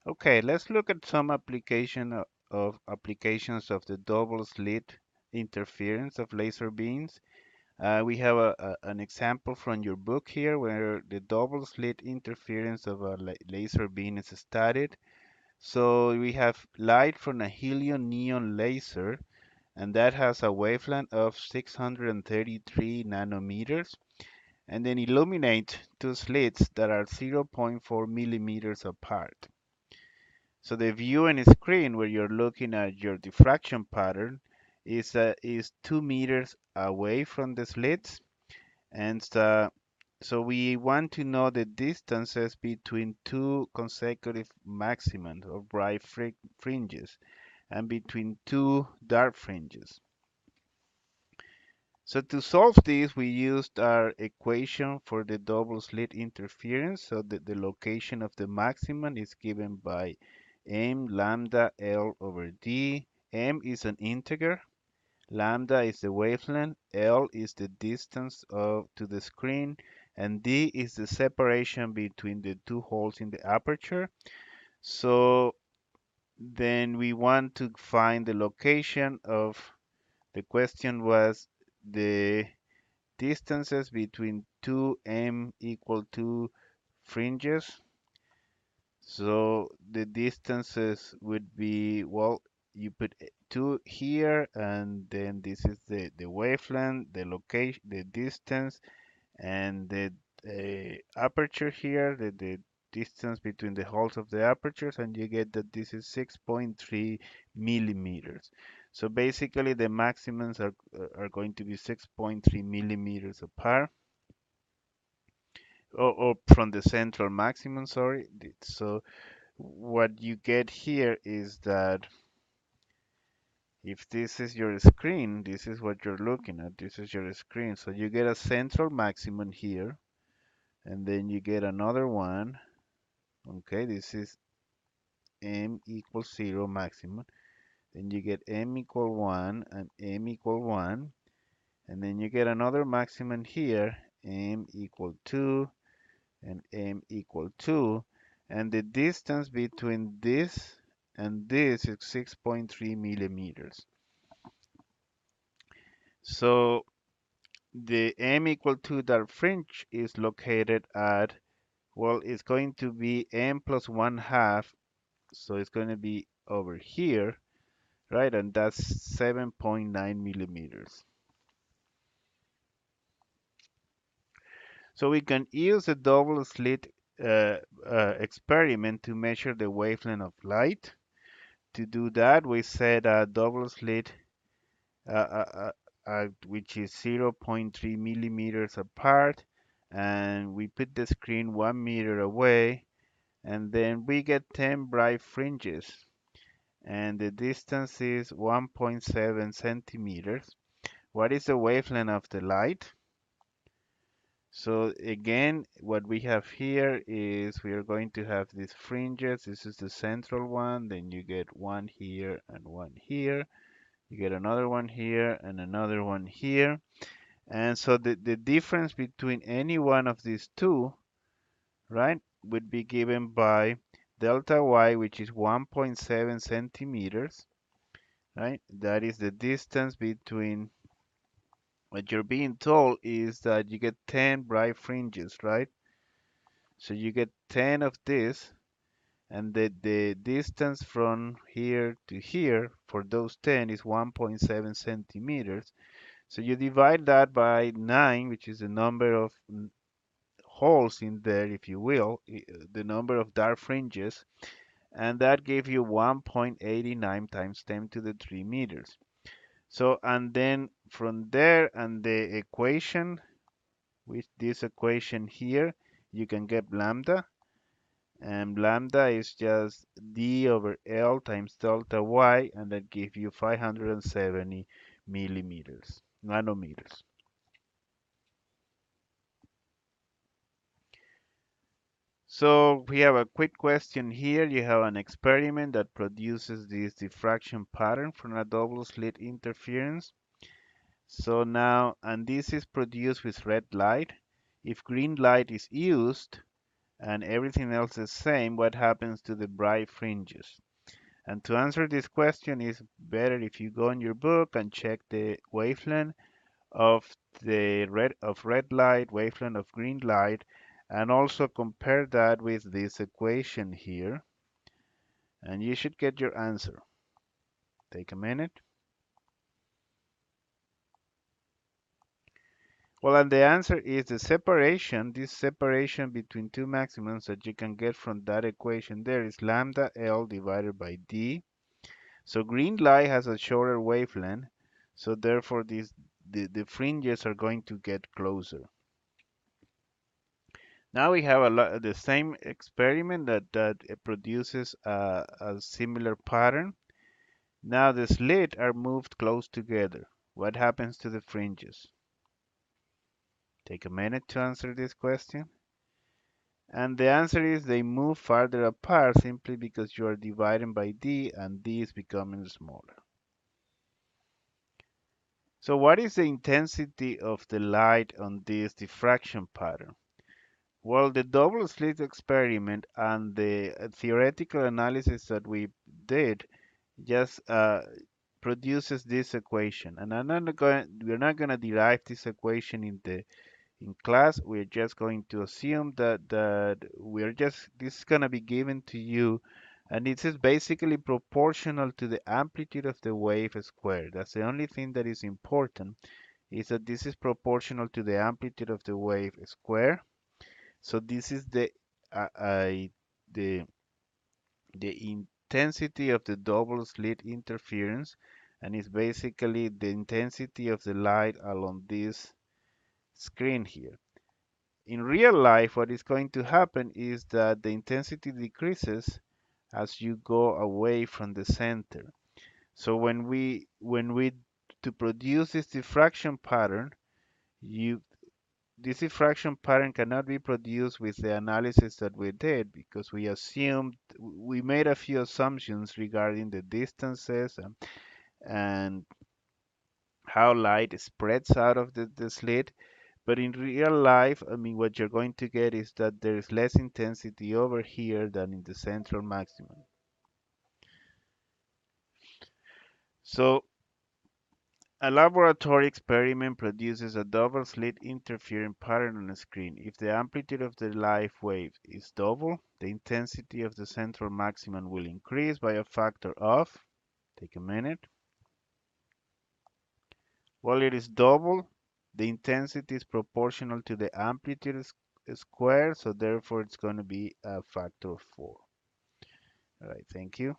Okay, let's look at some applications of the double slit interference of laser beams. We have an example from your book here where the double slit interference of a laser beam is studied. So we have light from a helium neon laser, and that has a wavelength of 633 nanometers, and then illuminate two slits that are zero point 0.4 millimeters apart. So the viewing screen where you're looking at your diffraction pattern is 2 meters away from the slits, and so we want to know the distances between two consecutive maximums of bright fringes and between two dark fringes. So to solve this, we used our equation for the double slit interference. So that the location of the maximum is given by m lambda L over d. M is an integer, lambda is the wavelength, L is the distance to the screen, and d is the separation between the two holes in the aperture. So then we want to find the location of, the question was the distances between two m equal to fringes. So the distances would be, well, you put two here, and then this is the wavelength, the location, the distance, and the aperture here, the distance between the holes of the apertures, and you get that this is 6.3 millimeters. So basically the maximums are going to be 6.3 millimeters apart, or from the central maximum, sorry. So what you get here is that if this is your screen, this is what you're looking at, this is your screen. So you get a central maximum here, and then you get another one. Okay, this is m equals 0 maximum. Then you get m equal 1 and m equal 1. And then you get another maximum here, m equal 2 and m equal 2. And the distance between this and this is 6.3 millimeters. So the m equal 2 dark fringe is located at, well, it's going to be m plus 1 half. So it's going to be over here, right? And that's 7.9 millimeters. So we can use a double slit experiment to measure the wavelength of light. To do that, we set a double slit which is 0.3 millimeters apart, and we put the screen 1 meter away, and then we get 10 bright fringes, and the distance is 1.7 centimeters. What is the wavelength of the light? So again, what we have here is we are going to have these fringes. This is the central one, then you get one here and one here. You get another one here and another one here. And so the difference between any one of these two, right, would be given by delta y, which is 1.7 centimeters, right? That is the distance between, what you're being told is that you get 10 bright fringes, right? So you get 10 of this, and the distance from here to here for those 10 is 1.7 centimeters. So you divide that by 9, which is the number of holes in there, if you will, the number of dark fringes, and that gave you 1.89 times 10 to the 3 meters. So, and then from there and the equation, with this equation here, you can get lambda, and lambda is just d over L times delta y, and that gives you 570 millimeters, nanometers. So we have a quick question here. You have an experiment that produces this diffraction pattern from a double slit interference. So now, and this is produced with red light. If green light is used, and everything else is same, what happens to the bright fringes? And to answer this question is better if you go in your book and check the wavelength of the red light, wavelength of green light, and also compare that with this equation here, and you should get your answer. Take a minute. Well, and the answer is the separation, this separation between two maximums that you can get from that equation there is lambda L divided by D. So green light has a shorter wavelength, so therefore the fringes are going to get closer. Now we have the same experiment that produces a similar pattern. Now the slits are moved close together. What happens to the fringes? Take a minute to answer this question. And the answer is they move farther apart simply because you are dividing by D and D is becoming smaller. So what is the intensity of the light on this diffraction pattern? Well, the double slit experiment and the theoretical analysis that we did just produces this equation. And we're not going to derive this equation in class. We're just going to assume that this is going to be given to you, and it is basically proportional to the amplitude of the wave squared. That's the only thing that is important, is that this is proportional to the amplitude of the wave square. So this is the the intensity of the double slit interference, and it's basically the intensity of the light along this screen here. In real life, what is going to happen is that the intensity decreases as you go away from the center. So when we to produce this diffraction pattern, you this diffraction pattern cannot be produced with the analysis that we did because we made a few assumptions regarding the distances and how light spreads out of the slit. But in real life, I mean, what you're going to get is that there is less intensity over here than in the central maximum. So a laboratory experiment produces a double slit interfering pattern on a screen. If the amplitude of the light wave is double, the intensity of the central maximum will increase by a factor of, take a minute. While it is double, the intensity is proportional to the amplitude squared, so therefore it's going to be a factor of 4. All right, thank you.